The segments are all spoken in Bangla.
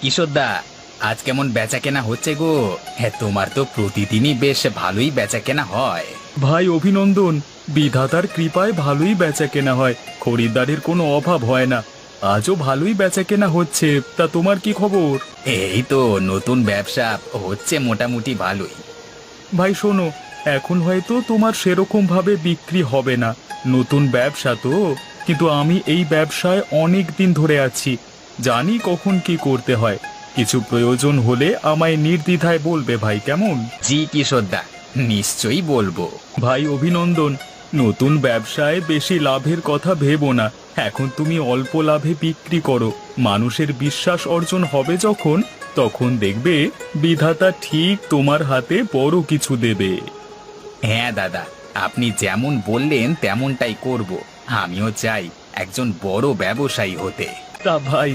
কিশোরদা, আজ কেমন বেচা কেনা হচ্ছে গো? হ্যাঁ, তোমার তো প্রতিদিনই বেশ ভালোই বেচা কেনা হয়। ভাই অভিনন্দন। বিধাতার কৃপায় ভালোই বেচা কেনা হয়, খরিদ্দারের কোনো অভাব হয় না। আজও ভালোই বেচা কেনা হচ্ছে। তা তোমার কি খবর? এই তো নতুন ব্যবসা হচ্ছে মোটামুটি ভালোই। ভাই শোনো, এখন হয়তো তোমার সেরকম ভাবে বিক্রি হবে না, নতুন ব্যবসা তো। কিন্তু আমি এই ব্যবসায় অনেক দিন ধরে আছি, জানি কখন কি করতে হয়। কিছু প্রয়োজন হলে আমায় নির্দ্বিধায় বলবে ভাই, কেমন? জি কিশোরদা, নিশ্চয়ই বলবো। ভাই অভিনন্দন। নতুন ব্যবসায় বেশি লাভের কথা ভেবো না। এখন তুমি অল্প লাভে বিক্রি করো, মানুষের বিশ্বাস অর্জন হবে যখন, তখন দেখবে বিধাতা ঠিক তোমার হাতে বড় কিছু দেবে। হ্যাঁ দাদা, আপনি যেমন বললেন তেমনটাই করব। আমিও চাই একজন বড় ব্যবসায়ী হতে। তা ভাই,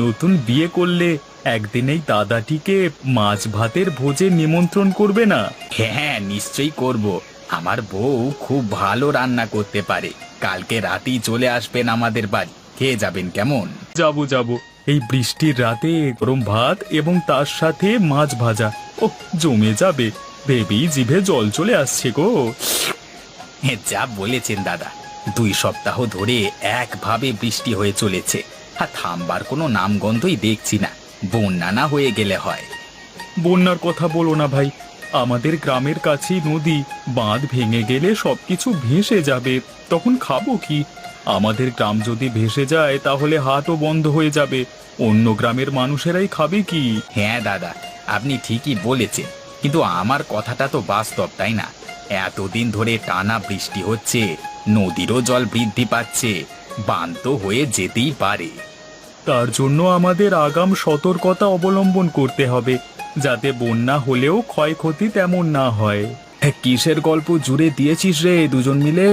নতুন বিয়ে করলে একদিনেই দাদাটিকে মাছ ভাতের ভোজে নিমন্ত্রণ করবে না? হ্যাঁ, নিশ্চয়ই করব। আমার বউ খুব ভালো রান্না করতে পারে। কালকে রাতেই চলে আসবেন আমাদের বাড়ি, খেয়ে যাবেন কেমন? যাবো যাবো। এই বৃষ্টির রাতে গরম ভাত এবং তার সাথে মাছ ভাজা, ও জমে যাবে। ভেবেই জিভে জল চলে আসছে গো। হ্যাঁ, যা বলেছেন দাদা। 2 সপ্তাহ ধরে একভাবে বৃষ্টি হয়ে চলেছে, আর থামবার কোনো নামগন্ধই দেখছি না। বন্যা না হয়ে গেলে হয়। বন্যার কথা বলো না ভাই, আমাদের গ্রামের কাছেই নদী। বাঁধ ভেঙে গেলে সবকিছু ভেসে যাবে, তখন খাবো কি? আমাদের গ্রাম যদি ভেসে যায় তাহলে হাটও বন্ধ হয়ে যাবে, অন্য গ্রামের মানুষেরাই খাবে কি? হ্যাঁ দাদা, আপনি ঠিকই বলেছেন, কিন্তু আমার কথাটা তো বাস্তব, তাই না? এতদিন ধরে টানা বৃষ্টি হচ্ছে, নদীরও জল বৃদ্ধি পাচ্ছে, বাঁধ তো হয়ে যেতেই পারে। তার জন্য আমাদের আগাম সতর্কতা অবলম্বন করতে হবে, যাতে বন্যা হলেও ক্ষয়ক্ষতি তেমন না হয়। কিসের গল্প জুড়ে দিয়েছিস রে দুজন মিলে?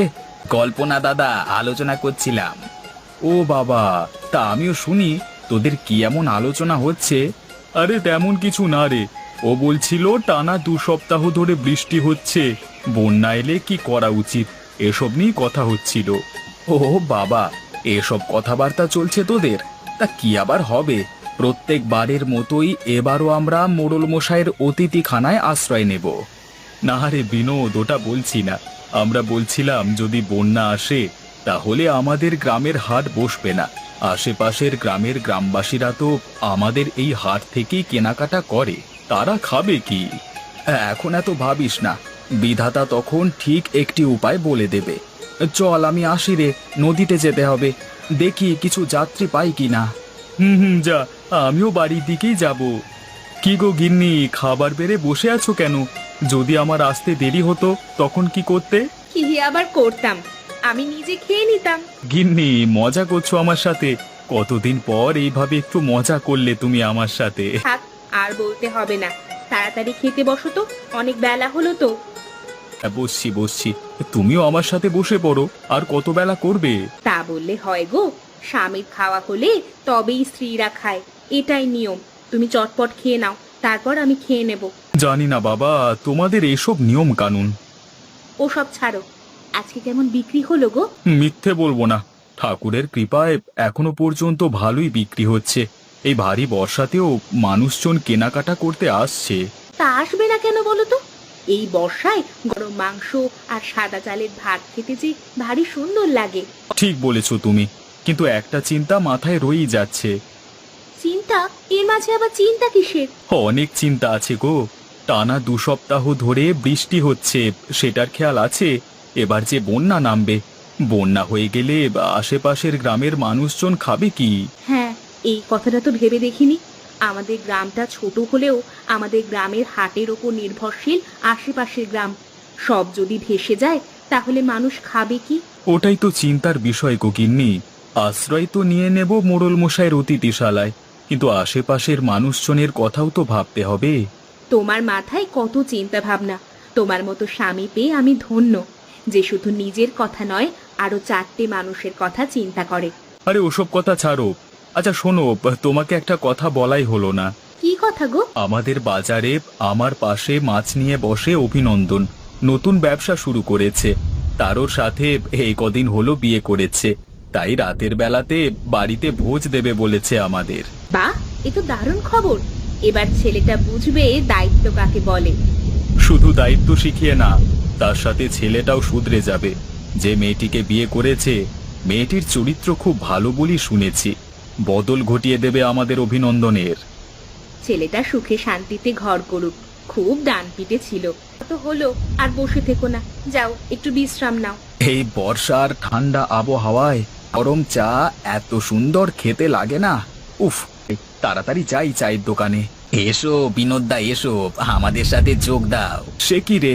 গল্প না দাদা, আলোচনা করছিলাম। ও বাবা, তা আমিও শুনি, তোদের কি এমন আলোচনা হচ্ছে? আরে তেমন কিছু না রে, ও বলছিল টানা 2 সপ্তাহ ধরে বৃষ্টি হচ্ছে, বন্যা এলে কি করা উচিত, এসব নিয়ে কথা হচ্ছিল। ও বাবা, এসব কথাবার্তা চলছে তোদের? তা কি আবার হবে? প্রত্যেকবারের মতোই এবারও আমরা মোড়ল মশাইয়ের অতিথিখানায় আশ্রয় নেব। না রে বিনোদ, ওটা বলছি না। আমরা বলছিলাম যদি বন্যা আসে তাহলে আমাদের গ্রামের হাট বসবে না। আশেপাশের গ্রামের গ্রামবাসীরা তো আমাদের এই হাট থেকেই কেনাকাটা করে, তারা খাবে কি? এখন এত ভাবিস না, বিধাতা তখন ঠিক একটি উপায় বলে দেবে। চল, আমি আসি রে, নদীতে যেতে হবে, দেখি কিছু যাত্রী পাই কিনা। হুম, যা, আমিও বাড়ির দিকেই যাব। কি গো গিন্নি, খাবার বেড়ে বসে আছো কেন? যদি আমার আসতে দেরি হতো তখন কি করতে? কি আবার করতাম, আমি নিজে খেয়ে নিতাম। গিন্নি, মজা করছো আমার সাথে? কতদিন পর এইভাবে একটু মজা করলে তুমি আমার সাথে। থাক, আর বলতে হবে না, তাড়াতাড়ি খেতে বসো তো, অনেক বেলা হলো তো। বসছি বসছি, তুমিও আমার সাথে বসে পড়ো। আর কত বেলা করবে? তা বললে হয় গো, স্বামীর খাওয়া হলে তবেই স্ত্রীরা খায়, এটাই নিয়ম। তুমি চটপট খেয়ে নাও, তারপর আমি খেয়ে নেব। জানি না বাবা, তোমাদের এসব নিয়ম কানুন। ওসব ছাড়ো, আজকে কেমন বিক্রি হলো গো? মিথ্যে বলবো না, ঠাকুরের কৃপায় এখনো পর্যন্ত ভালোই বিক্রি হচ্ছে। এই ভারী বর্ষাতেও মানুষজন কেনাকাটা করতে আসছে। তা আসবে না কেন বলো তো? এই বর্ষায় গরম মাংস আর সাদা চালের ভাত খেতে যে ভারী সুন্দর লাগে। ঠিক বলেছো তুমি, কিন্তু একটা চিন্তা মাথায় রয়েই যাচ্ছে। চিন্তা? এর মাঝে আবার চিন্তা কিসের? অনেক চিন্তা আছে গো। টানা 2 সপ্তাহ ধরে বৃষ্টি হচ্ছে, সেটার খেয়াল আছে? এবার যে বন্যা নামবে, বন্যা হয়ে গেলে আশেপাশের গ্রামের মানুষজন খাবে কি? হ্যাঁ, এই কথাটা তো ভেবে দেখিনি। আমাদের গ্রামটা ছোট হলেও আমাদের গ্রামের হাটের ওপর নির্ভরশীল আশেপাশের গ্রাম, সব যদি ভেসে যায় তাহলে মানুষ খাবে কি? ওটাই তো চিন্তার বিষয় গো গিন্নি। আশ্রয় তো নিয়ে নেব মোড়ল মশাইয়ের অতিথিশালায়, কিন্তু আশেপাশের মানুষজনের কথাও তো ভাবতে হবে। তোমার মাথায় কত চিন্তা ভাবনা! তোমার মতো স্বামী পেয়ে আমি ধন্য, যে শুধু নিজের কথা নয়, আরো 4টে মানুষের কথা চিন্তা করে। আরে ওসব কথা ছাড়ো। আচ্ছা শোনো, তোমাকে একটা কথা বলাই হলো না। কি কথা গো? আমাদের বাজারে আমার পাশে মাছ নিয়ে বসে অভিনন্দন, নতুন ব্যবসা শুরু করেছে। তারও সাথে এই কদিন হলো বিয়ে করেছে, তাই রাতের বেলাতে বাড়িতে ভোজ দেবে বলেছে আমাদের। বাহ, এ এ তো দারুণ খবর। এবার ছেলেটা বুঝবে দায়িত্ব কাকে বলে। শুধু দায়িত্ব শিখিয়ে না, তার সাথে ছেলেটাও শুধরে যাবে। যে মেয়েটিকে বিয়ে করেছে, মেয়েটির চরিত্র খুব ভালো বলি শুনেছি। বদল ঘটিয়ে দেবে আমাদের অভিনন্দনের। ছেলেটা সুখে শান্তিতে ঘর করুক। খুব ডান পিটে ছিল, তো হলো, আর বসে থেকো না, যাও একটু বিশ্রাম নাও। এই বর্ষার ঠান্ডা আবহাওয়ায় গরম চা এত সুন্দর খেতে লাগে না। উফ, তাড়াতাড়ি যাই চায়ের দোকানে। এসো বিনোদদা, এসো আমাদের সাথে যোগ দাও। সে কি রে,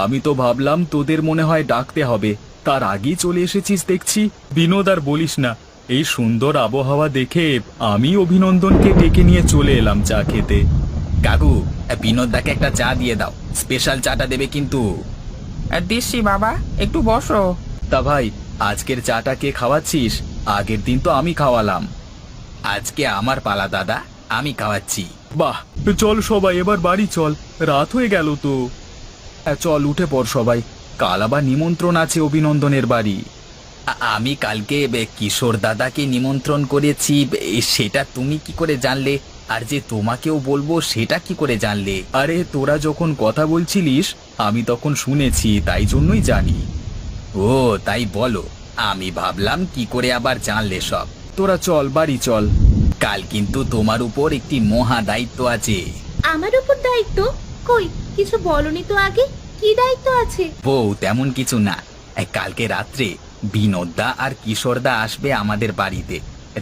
আমি তো ভাবলাম তোদের মনে হয় ডাকতে হবে, তার আগেই চলে এসেছিস দেখছি। বিনোদ, আর বলিস না, এই সুন্দর আবহাওয়া দেখে আমি অভিনন্দনকে ডেকে নিয়ে চলে এলাম চা খেতে। কাকু, বিনোদদাকে একটা চা দিয়ে দাও, স্পেশাল চাটা দেবে কিন্তু। দিচ্ছি বাবা, একটু বসো। তা ভাই, আজকের চাটা কে খাওয়াচ্ছিস? আগের দিন তো আমি খাওয়ালাম। আজকে আমার পালা দাদা, আমি খাওয়াচ্ছি। বাহ, চল সবাই এবার বাড়ি চল, রাত হয়ে গেল তো। চল উঠে পড় সবাই, কাল আবার নিমন্ত্রণ আছে অভিনন্দনের বাড়ি। আমি কালকে কিশোর দাদাকে নিমন্ত্রণ করেছি, সেটা তুমি কি করে জানলে? আর যে তোমাকেও বলবো সেটা কি করে জানলে? আরে তোরা যখন কথা বলছিলিস আমি তখন শুনেছি, তাই জন্যই জানি। ও তাই বলো, আমি ভাবলাম কি করে আবার জানলে সব। তোরা চল বাড়ি চল। কাল কিন্তু তোমার উপর একটি মহা দায়িত্ব আছে। আমার উপর দায়িত্ব? কই, কিছু বলনি তো আগে, কি দায়িত্ব আছে? বউ, তেমন কিছু না। কালকে রাত্রে বিনোদদা আর কিশোরদা আসবে আমাদের বাড়িতে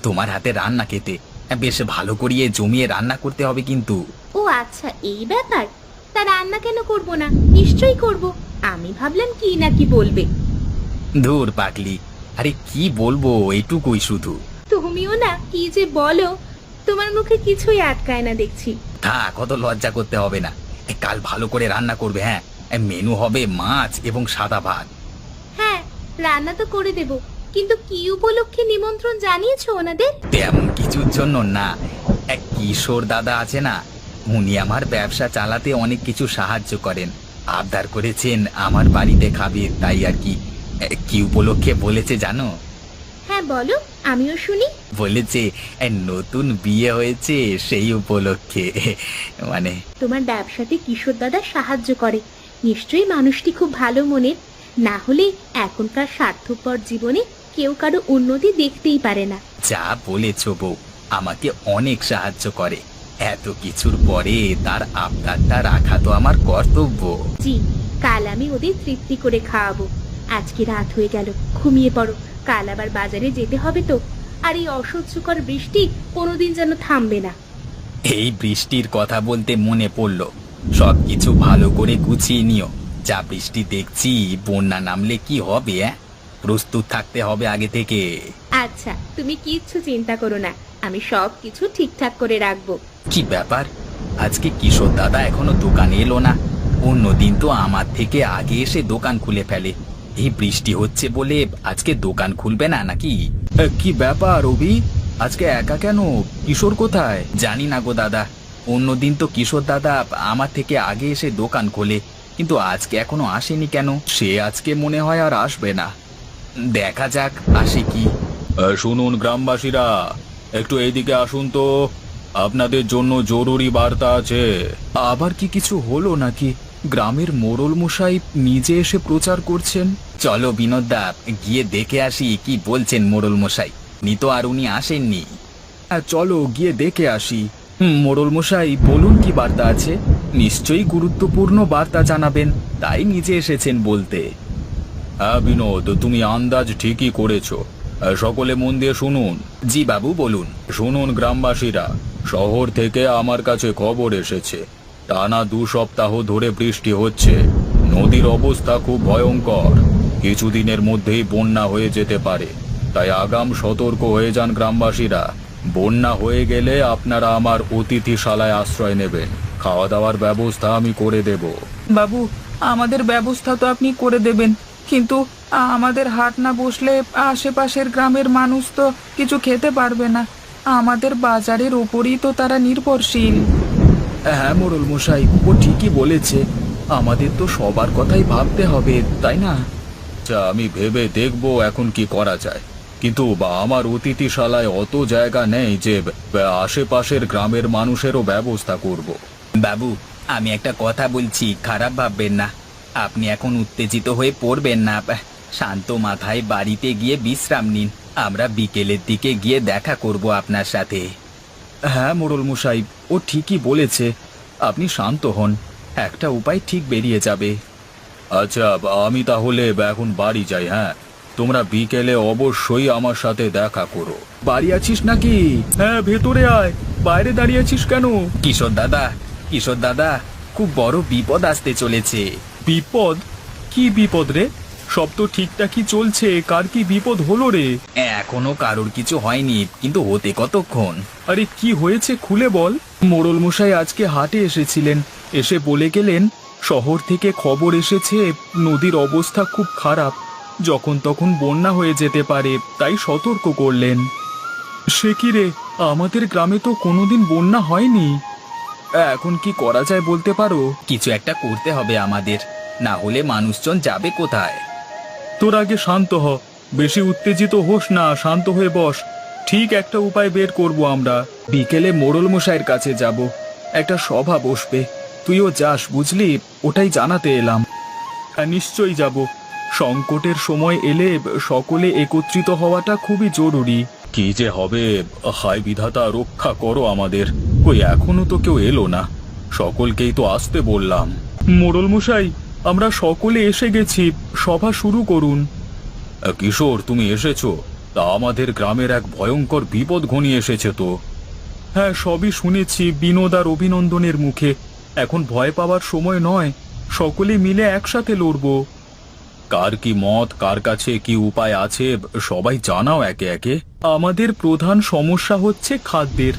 তোমার হাতে রান্না খেতে। বেশ ভালো করিয়ে জমিয়ে রান্না করতে হবে কিন্তু। ও আচ্ছা, এই ব্যাপার। তা রান্না কেন করব না, নিশ্চয়ই করব। আমি ভাবলাম কি না কি বলবে। ধুর পাগলি, আরে কি বলবো, এটুকুই শুধু। তুমিও না কি যে বলো, তোমার মুখে কিছুই আটকায় না দেখছি। থাক, কত লজ্জা করতে হবে না। কাল ভালো করে রান্না করবে। হ্যাঁ, মেনু হবে মাছ এবং সাদা ভাত। হ্যাঁ, রান্না তো করে দেব, কিন্তু কি উপলক্ষে নিমন্ত্রণ জানিয়েছো ওনাদের? তেমন কিছুর জন্য না। এক কিশোর দাদা আছে না, উনি আমার ব্যবসা চালাতে অনেক কিছু সাহায্য করেন। আবদার করেছেন আমার বাড়িতে খাবে, তাই আর কি। কি উপলক্ষে বলেছে জানো? হ্যাঁ বলো, আমিও শুনি। বলেছে নতুন বিয়ে হয়েছে সেই উপলক্ষে। মানে তোমার ব্যবসাতে কিশোর দাদা সাহায্য করে, নিশ্চয়ই মানুষটি খুব ভালো মনের। না হলে এখনকার স্বার্থপর জীবনে কেউ কারো উন্নতি দেখতেই পারে না। যা বলেছ বউ, আমাকে অনেক সাহায্য করে। এত কিছুর পরে তার আবদারটা রাখা তো আমার কর্তব্য। জি, কাল আমি ওদের তৃপ্তি করে খাওয়াবো। আজকে রাত হয়ে গেল, ঘুমিয়ে পড়ো, কাল আবার বাজারে যেতে হবে তো। আর এই অসহ্যকর বৃষ্টি কোনোদিন যেন থামবে না। এই বৃষ্টির কথা বলতে মনে পড়ল, সবকিছু ভালো করে গুছিয়ে নিও। যা বৃষ্টি দেখছি, বন্যা নামলে কি হবে? প্রস্তুত থাকতে হবে আগে থেকে। আচ্ছা, তুমি কিচ্ছু চিন্তা করো না, আমি সব কিছু ঠিকঠাক করে রাখবো। কি ব্যাপার, আজকে কিশোর দাদা এখনো দোকানে এলো না? অন্যদিন তো আমার থেকে আগে এসে দোকান খুলে ফেলে। এই বৃষ্টি হচ্ছে বলে আজকে দোকান খুলবে না নাকি? কি ব্যাপার অভি, আজকে একা কেন? কিশোর কোথায়? জানি না গো দাদা, অন্যদিন তো কিশোর দাদা আমার থেকে আগে এসে দোকান খোলে, কিন্তু আজকে এখনো আসেনি কেন? সে আজকে মনে হয় আর আসবে না। দেখা যাক আসে কি। শুনুন গ্রামবাসীরা, একটু এইদিকে আসুন তো, আপনাদের জন্য জরুরি বার্তা আছে। আবার কি কিছু হলো নাকি? গ্রামের মোড়ল মশাই নিজে এসে প্রচার করছেন। চলো বিনোদদা, গিয়ে দেখে আসি কি বলছেন মোড়ল মশাই। তো আর উনি আসেননি। চলো গিয়ে দেখে আসি। মোড়ল মশাই বলুন, কি বার্তা আছে? নিশ্চয়ই গুরুত্বপূর্ণ বার্তা জানাবেন, তাই নিজে এসেছেন বলতে। হ্যাঁ বিনোদ, তুমি আন্দাজ ঠিকই করেছো। সকলে মন দিয়ে শুনুন। জি বাবু, বলুন। শুনুন গ্রামবাসীরা, শহর থেকে আমার কাছে খবর এসেছে, টানা 2 সপ্তাহ ধরে বৃষ্টি হচ্ছে। নদীর অবস্থা খুব ভয়ঙ্কর, কিছুদিনের মধ্যেই বন্যা হয়ে যেতে পারে। তাই আগাম সতর্ক হয়ে যান গ্রামবাসীরা। বন্যা হয়ে গেলে আপনারা আমার অতিথিশালায় আশ্রয় নেবেন। খাওয়া দাওয়ার ব্যবস্থা আমি করে দেব। বাবু, আমাদের ব্যবস্থা তো আপনি করে দেবেন, কিন্তু আমাদের হাট না বসলে আশেপাশের গ্রামের মানুষ তো কিছু খেতে পারবে না। আমাদের বাজারের ওপরই তো তারা নির্ভরশীল। হ্যাঁ মোড়ল মশাই, ও ঠিকই বলেছে, আমাদের তো সবার কথাই ভাবতে হবে, তাই না? আচ্ছা, আমি ভেবে দেখবো এখন কি করা যায়। কিন্তু আমার অতিথিশালায় অত জায়গা নেই যে আশেপাশের গ্রামের মানুষেরও ব্যবস্থা করব। বাবু, আমি একটা কথা বলছি, খারাপ ভাববেন না। আপনি এখন উত্তেজিত হয়ে পড়বেন না। শান্ত মাথায় বাড়িতে গিয়ে বিশ্রাম নিন। আমরা বিকেলের দিকে গিয়ে দেখা করব আপনার সাথে। হ্যাঁ মোড়ল মশাই, ও ঠিকই বলেছে। আপনি শান্ত হন, একটা উপায় ঠিক বেরিয়ে যাবে। আচ্ছা, আমি তাহলে এখন বাড়ি যাই। হ্যাঁ, তোমরা বিকেলে অবশ্যই আমার সাথে দেখা করো। বাড়ি আছিস নাকি? হ্যাঁ, ভেতরে আয়। বাইরে দাঁড়িয়ে আছিস কেন? কিশোর দাদা, কিশোর দাদা, খুব বড় বিপদ আসতে চলেছে। বিপদ? কি বিপদ রে? সব তো ঠিকঠাকই চলছে, কার কি বিপদ হলো রে? এখনো কারোর কিছু হয়নি, কিন্তু হতে কতক্ষণ? আরে কি হয়েছে খুলে বল। মোড়ল মশাই আজকে হাটে এসেছিলেন, এসে বলে গেলেন শহর থেকে খবর এসেছে নদীর অবস্থা খুব খারাপ, যখন তখন বন্যা হয়ে যেতে পারে, তাই সতর্ক করলেন। সে কি রে, আমাদের গ্রামে তো কোনোদিন বন্যা হয়নি। এখন কি করা যায় বলতে পারো? কিছু একটা করতে হবে আমাদের, না হলে মানুষজন যাবে কোথায়? তোর আগে শান্ত হ, বেশি উত্তেজিত হোস না, শান্ত হয়ে বস। ঠিক একটা উপায় বের করব আমরা। বিকেলে মোড়ল মশাইয়ের কাছে যাব, একটা সভা বসবে, তুইও যাস বুঝলি, ওটাই জানাতে এলাম। হ্যাঁ, নিশ্চয়ই যাব। সংকটের সময় এলে সকলে একত্রিত হওয়াটা খুবই জরুরি। কি যে হবে, হায় বিধাতা রক্ষা করো আমাদের। কই এখনো তো কেউ এলো না, সকলকেই তো আসতে বললাম। মোড়ল মশাই, আমরা সকলে এসে গেছি, সভা শুরু করুন। কিশোর, তুমি এসেছো? তা আমাদের গ্রামের এক ভয়ঙ্কর বিপদ ঘনিয়ে এসেছে তো। হ্যাঁ, সবই শুনেছি বিনোদ আর অভিনন্দনের মুখে। এখন ভয় পাওয়ার সময় নয়, সকলে মিলে একসাথে লড়ব। কার কি মত, কার কাছে কি উপায় আছে, সবাই জানাও একে একে। আমাদের প্রধান সমস্যা হচ্ছে খাদ্যের।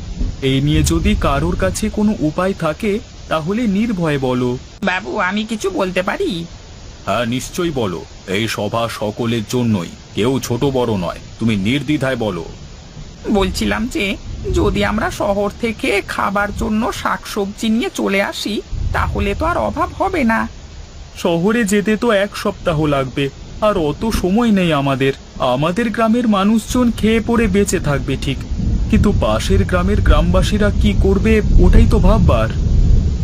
এই নিয়ে যদি কারোর কাছে কোনো উপায় থাকে তাহলে নির্ভয়ে বলো। বাবু, আমি কিছু বলতে পারি? হ্যাঁ, নিশ্চয়ই বলো। এই সভা সকলের জন্যই, কেউ ছোট বড় নয়, তুমি নির্দ্বিধায় বলো। বলছিলাম যে যদি আমরা শহর থেকে খাবার জন্য শাকসবজি নিয়ে চলে আসি, তাহলে তো আর অভাব হবে না। শহরে যেতে তো 1 সপ্তাহ লাগবে, আর অত সময় নেই আমাদের। আমাদের গ্রামের মানুষজন খেয়ে পড়ে বেঁচে থাকবে ঠিক, কিন্তু পাশের গ্রামের গ্রামবাসীরা কি করবে ওটাই তো ভাববার।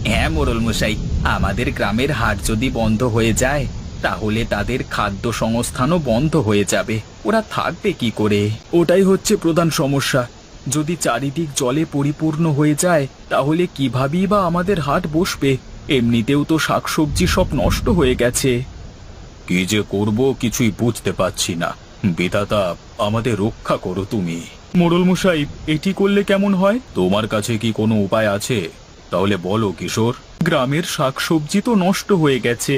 হ্যাঁ মোড়ল মশাই, আমাদের গ্রামের হাট যদি বন্ধ হয়ে যায়, তাহলে তাদের খাদ্য সংস্থানও বন্ধ হয়ে যাবে। ওরা থাকবে কি করে? ওটাই হচ্ছে প্রধান সমস্যা। যদি চারিদিক জলে পরিপূর্ণ হয়ে যায় তাহলে কিভাবেই বা আমাদের হাট বসবে? এমনিতেও তো শাকসবজি সব নষ্ট হয়ে গেছে। কি যে করব কিছুই বুঝতে পারছি না। বিধাতা, আমাদের রক্ষা করো তুমি। মোড়ল মশাই, এটি করলে কেমন হয়? তোমার কাছে কি কোনো উপায় আছে? তাহলে বলো কিশোর। গ্রামের শাকসবজি তো নষ্ট হয়ে গেছে,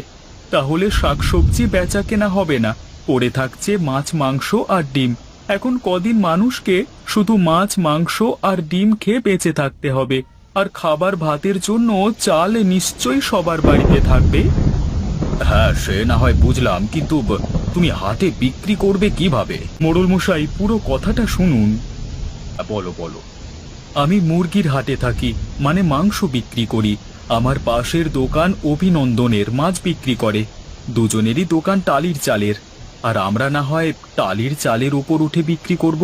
তাহলে শাকসবজি বেচা কেনা হবে না, পড়ে থাকছে মাছ, মাংস আর ডিম। এখন কদিন মানুষকে শুধু মাছ, মাংস আর ডিম খেয়ে বেঁচে থাকতে হবে, আর খাবার ভাতের জন্য চাল নিশ্চয়ই সবার বাড়িতে থাকবে। হ্যাঁ, সে না হয় বুঝলাম, কিন্তু তুমি হাটে বিক্রি করবে কিভাবে? মোড়ল মশাই, পুরো কথাটা শুনুন। বলো বলো। আমি মুরগির হাটে থাকি, মানে মাংস বিক্রি করি। আমার পাশের দোকান অভিনন্দনের, মাছ বিক্রি করে। দুজনেরই দোকান টালির চালের, আর আমরা না হয় টালির চালের উপর উঠে বিক্রি করব।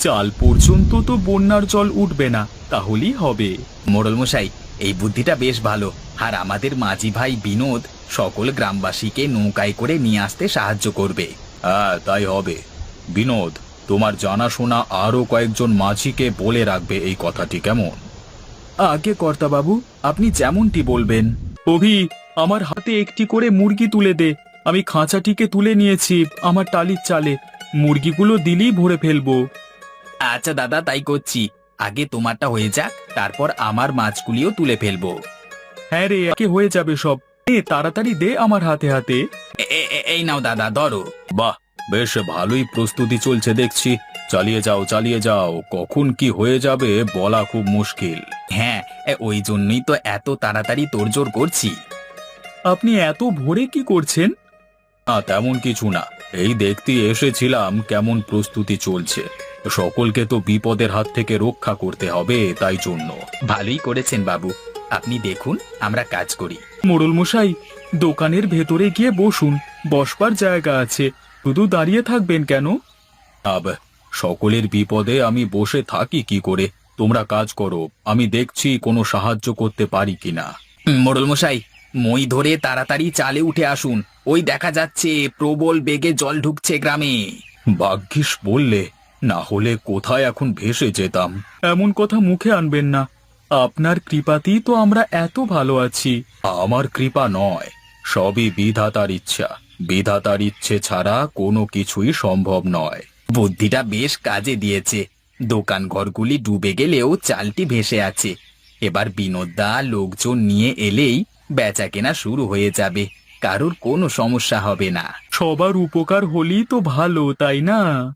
চাল পর্যন্ত তো বন্যার জল উঠবে না, তাহলেই হবে। মোড়ল মশাই, এই বুদ্ধিটা বেশ ভালো। আর আমাদের মাঝি ভাই বিনোদ সকল গ্রামবাসীকে নৌকায় করে নিয়ে আসতে সাহায্য করবে। হ্যাঁ, তাই হবে। বিনোদ, তোমার জানাশোনা আরো কয়েকজন মাঝিকে বলে রাখবে এই কথাটি, কেমন? আগে কর্তাবাবু, আপনি যেমনটি বলবেন। অভি, আমার হাতে একটি করে মুরগি তুলে দে। আমি খাঁচাটিকে তুলে নিয়েছি আমার টালির চালে, মুরগিগুলো দিলেই ভরে ফেলবো। আচ্ছা দাদা, তাই করছি। আগে তোমারটা হয়ে যাক, তারপর আমার মাছগুলিও তুলে ফেলবো। হ্যাঁ রে, একে হয়ে যাবে সব। তাড়াতাড়ি দে আমার হাতে হাতে। এই নাও দাদা, ধরো। বাহ, বেশ ভালোই প্রস্তুতি চলছে দেখছি। চালিয়ে যাও, চালিয়ে যাও। কখন কি হয়ে যাবে বলা খুব মুশকিল। হ্যাঁ, ওই জন্যই তো এত তাড়াতাড়ি তোড়জোড় করছি। আপনি এত ভোরে কি করছেন? না, তেমন কিছু না, এই দেখতে এসেছিলাম কেমন প্রস্তুতি চলছে। সকলকে তো বিপদের হাত থেকে রক্ষা করতে হবে, তাই জন্য। ভালোই করেছেন বাবু, আপনি দেখুন আমরা কাজ করি। মোড়ল মশাই, দোকানের ভেতরে গিয়ে বসুন, বসবার জায়গা আছে, শুধু দাঁড়িয়ে থাকবেন কেন? সকলের বিপদে আমি বসে থাকি কি করে? তোমরা কাজ করো, আমি দেখছি কোনো সাহায্য করতে পারি কিনা। মোড়ল মশাই, মই ধরে তাড়াতাড়ি চালে উঠে আসুন। ওই দেখা যাচ্ছে প্রবল বেগে জল ঢুকছে গ্রামে। ভাগ্যিস বললে, না হলে কোথায় এখন ভেসে যেতাম। এমন কথা মুখে আনবেন না, আপনার কৃপাতেই তো আমরা এত ভালো আছি। আমার কৃপা নয়, সবই বিধাতার ইচ্ছা। বিধাতার ইচ্ছে ছাড়া কোনো কিছুই সম্ভব নয়। বুদ্ধিটা বেশ কাজে দিয়েছে। দোকান ঘরগুলি ডুবে গেলেও চালটি ভেসে আছে। এবার বিনোদদা লোকজন নিয়ে এলেই বেচা কেনা শুরু হয়ে যাবে, কারোর কোনো সমস্যা হবে না। সবার উপকার হলেই তো ভালো, তাই না?